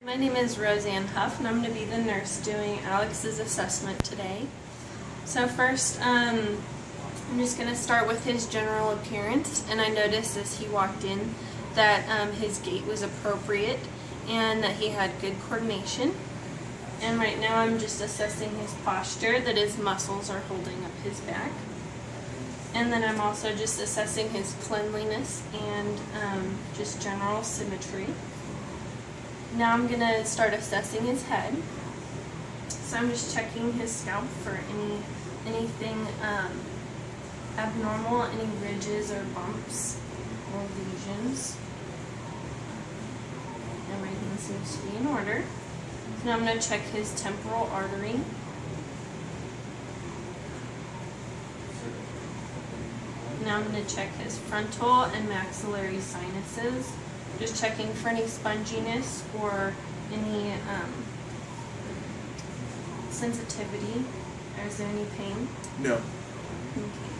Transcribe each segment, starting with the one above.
My name is RoseAnne Huff, and I'm going to be the nurse doing Alex's assessment today. So first, I'm just going to start with his general appearance, and I noticed as he walked in that his gait was appropriate and that he had good coordination. And right now I'm just assessing his posture, that his muscles are holding up his back. And then I'm also just assessing his cleanliness and just general symmetry. Now I'm going to start assessing his head. So I'm just checking his scalp for anything abnormal, any ridges or bumps or lesions. Everything seems to be in order. Now I'm going to check his temporal artery. Now I'm going to check his frontal and maxillary sinuses. Just checking for any sponginess or any sensitivity. Is there any pain? No. Okay.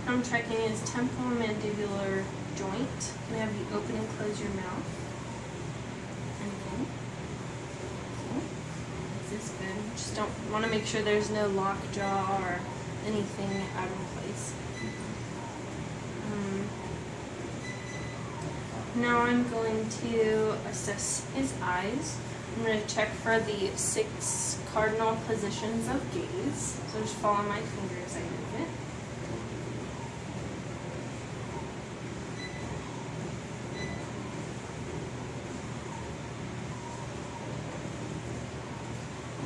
I'm checking his temporomandibular joint. Can I have you open and close your mouth? Anything? Okay. This is good. Just don't want to make sure there's no lockjaw or anything out of place. Now I'm going to assess his eyes. I'm going to check for the 6 cardinal positions of gaze. So just follow my finger as I move it.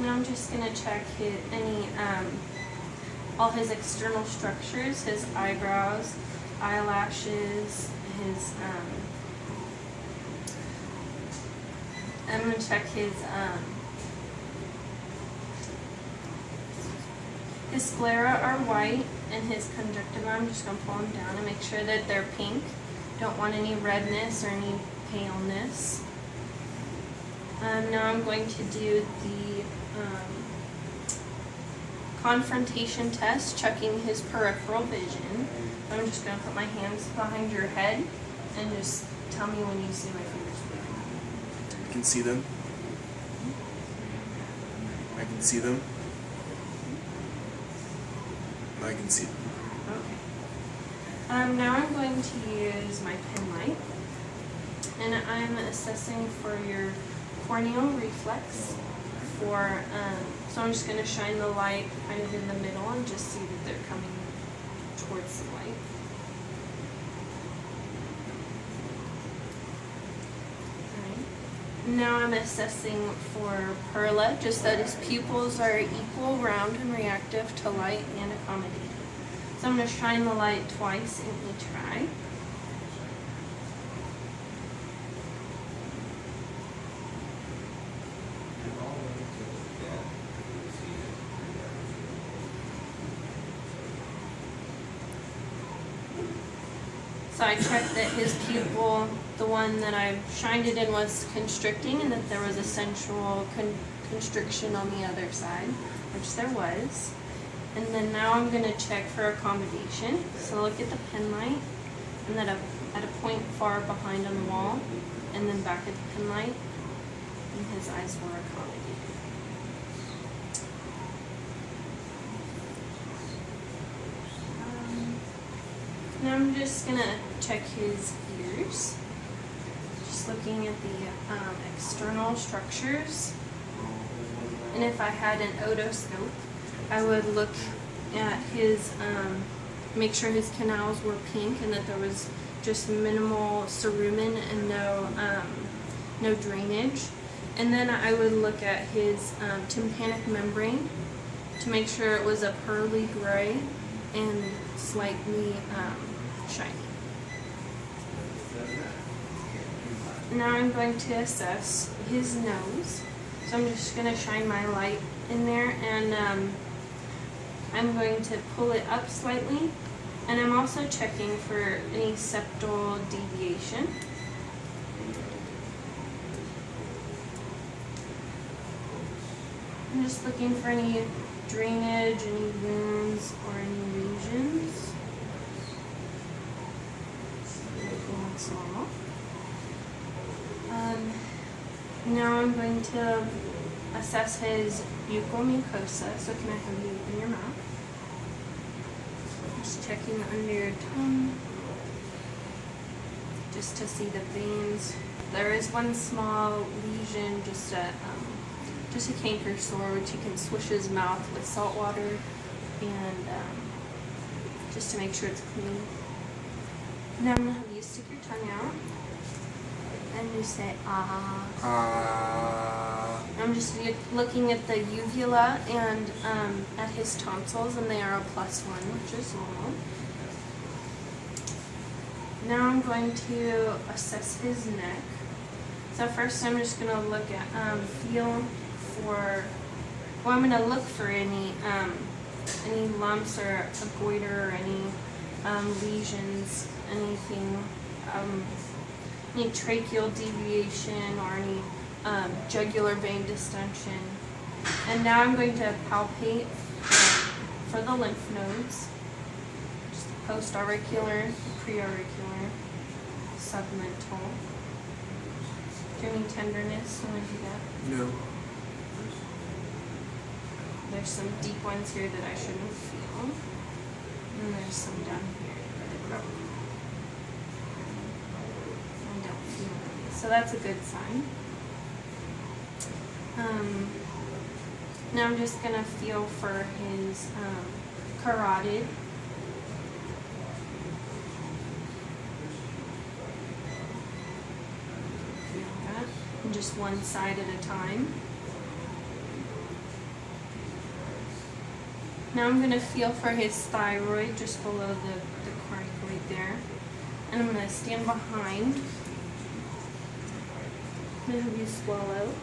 Now I'm just going to check all his external structures, his eyebrows, eyelashes, his I'm going to check his sclera are white, and his conjunctiva, I'm just going to pull them down and make sure that they're pink. Don't want any redness or any paleness. Now I'm going to do the confrontation test, checking his peripheral vision. I'm just going to put my hands behind your head and just tell me when you see my fingers moving. I can see them. I can see them. I can see them. Okay. Now I'm going to use my pen light, and I'm assessing for your corneal reflex. So I'm just going to shine the light kind of in the middle and just see that they're coming towards the light. Now I'm assessing for perla, just that his pupils are equal, round, and reactive to light and accommodating. So I'm going to shine the light twice in each eye. So I checked that his pupil, the one that I shined it in, was constricting, and that there was a central constriction on the other side, which there was. And then now I'm going to check for accommodation. So look at the pen light, and then at a point far behind on the wall, and then back at the pen light, and his eyes were accommodated. Now I'm just going to check his ears. Just looking at the external structures. And if I had an otoscope, I would look at his, make sure his canals were pink and that there was just minimal cerumen and no drainage. And then I would look at his tympanic membrane to make sure it was a pearly gray and slightly shiny. Now I'm going to assess his nose. So I'm just going to shine my light in there, and I'm going to pull it up slightly, and I'm also checking for any septal deviation. I'm just looking for any drainage, any wounds, or any lesions. Small. Now I'm going to assess his buccal mucosa. So can I have you open your mouth? Just checking under your tongue, just to see the veins. There is one small lesion, just a canker sore, which you can swish his mouth with salt water and just to make sure it's clean. Now I'm going to have you stick your tongue out and you say ah. I'm just looking at the uvula and at his tonsils, and they are a +1, which is normal. Now I'm going to assess his neck. So first I'm just going to look at, feel for, well, I'm going to look for any lumps or a goiter or any lesions, anything, any tracheal deviation or any jugular vein distension. And now I'm going to palpate for the lymph nodes, just post-auricular, pre-auricular, submental. Do you have any tenderness when I do that? No. There's some deep ones here that I shouldn't feel. And there's some down here at the throat. I don't feel any. So that's a good sign. Now I'm just going to feel for his carotid. Feel that. And just one side at a time. Now I'm going to feel for his thyroid just below the cricoid there. And I'm going to stand behind. I'm going to have you swallow.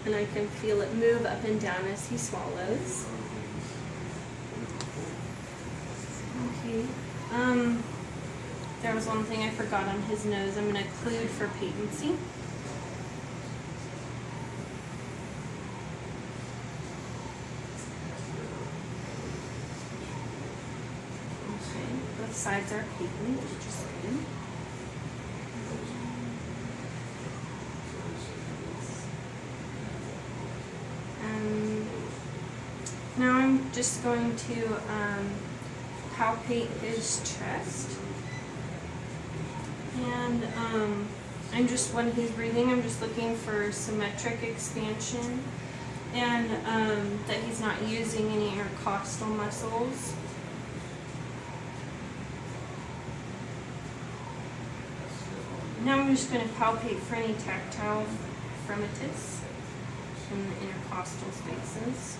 And I can feel it move up and down as he swallows. Okay. There was one thing I forgot on his nose. I'm going to occlude for patency. Okay. Both sides are patent, which is good. Now I'm just going to palpate his chest, and I'm just, when he's breathing, I'm just looking for symmetric expansion, and that he's not using any intercostal muscles. Now I'm just going to palpate for any tactile fremitus in the intercostal spaces.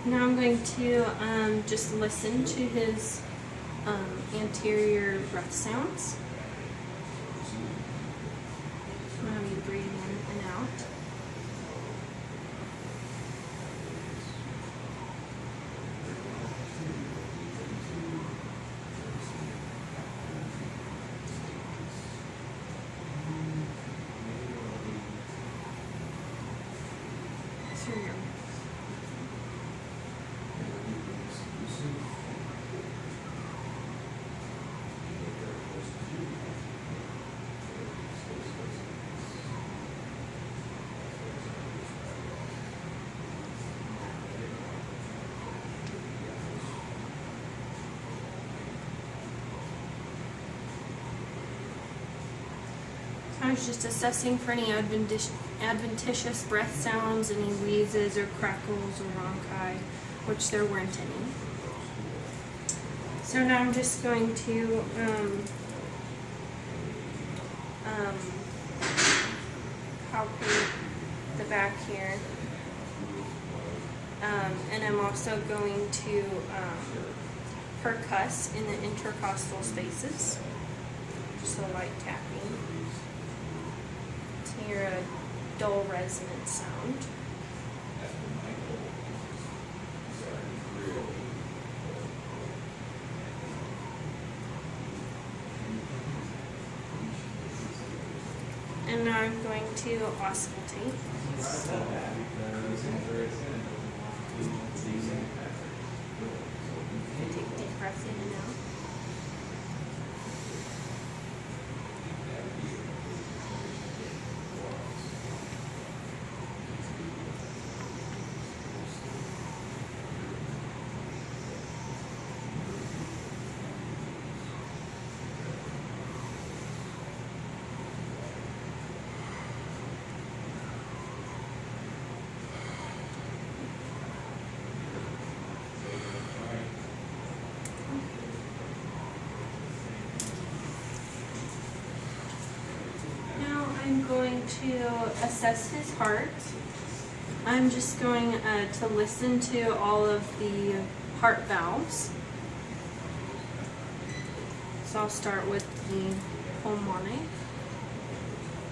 Now I'm going to just listen to his anterior breath sounds. I'm going to have you breathe in and out. Through your I was just assessing for any adventitious breath sounds, any wheezes or crackles or rhonchi, which there weren't any. So now I'm just going to palpate the back here, and I'm also going to percuss in the intercostal spaces, just a light tapping. Hear a dull resonant sound. And now I'm going to auscultate. Take a deep breath in and out. I'm going to assess his heart. I'm just going to listen to all of the heart valves. So I'll start with the pulmonic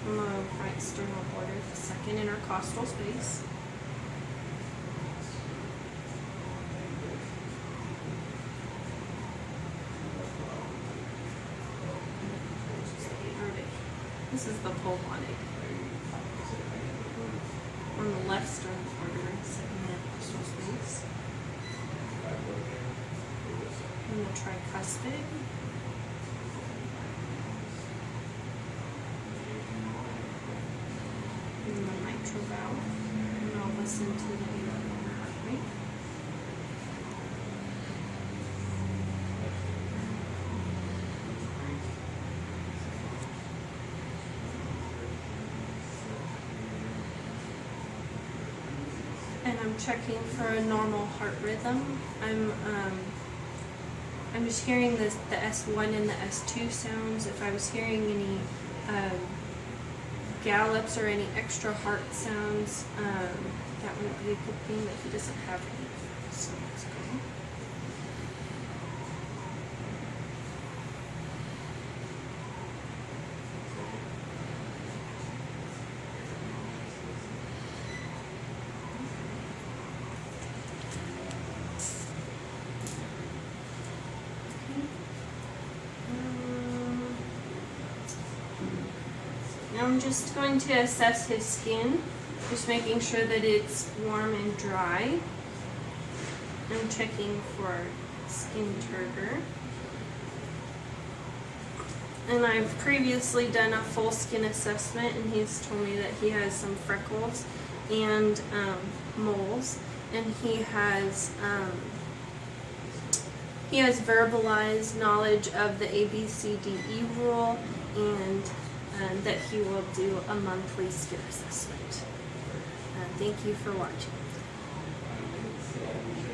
on the right sternal border, the second intercostal space. This is the pulmonic. On the left sternal border, second intercostal space. And the tricuspid. And the mitral valve. And I'll listen to the heart rate. And I'm checking for a normal heart rhythm. I'm just hearing the S1 and the S2 sounds. If I was hearing any gallops or any extra heart sounds, that wouldn't be a good thing, but he doesn't have any. So that's good. Now I'm just going to assess his skin, just making sure that it's warm and dry. I'm checking for skin turgor. And I've previously done a full skin assessment, and he's told me that he has some freckles and moles, and he has verbalized knowledge of the ABCDE rule, and that he will do a monthly skin assessment. Thank you for watching.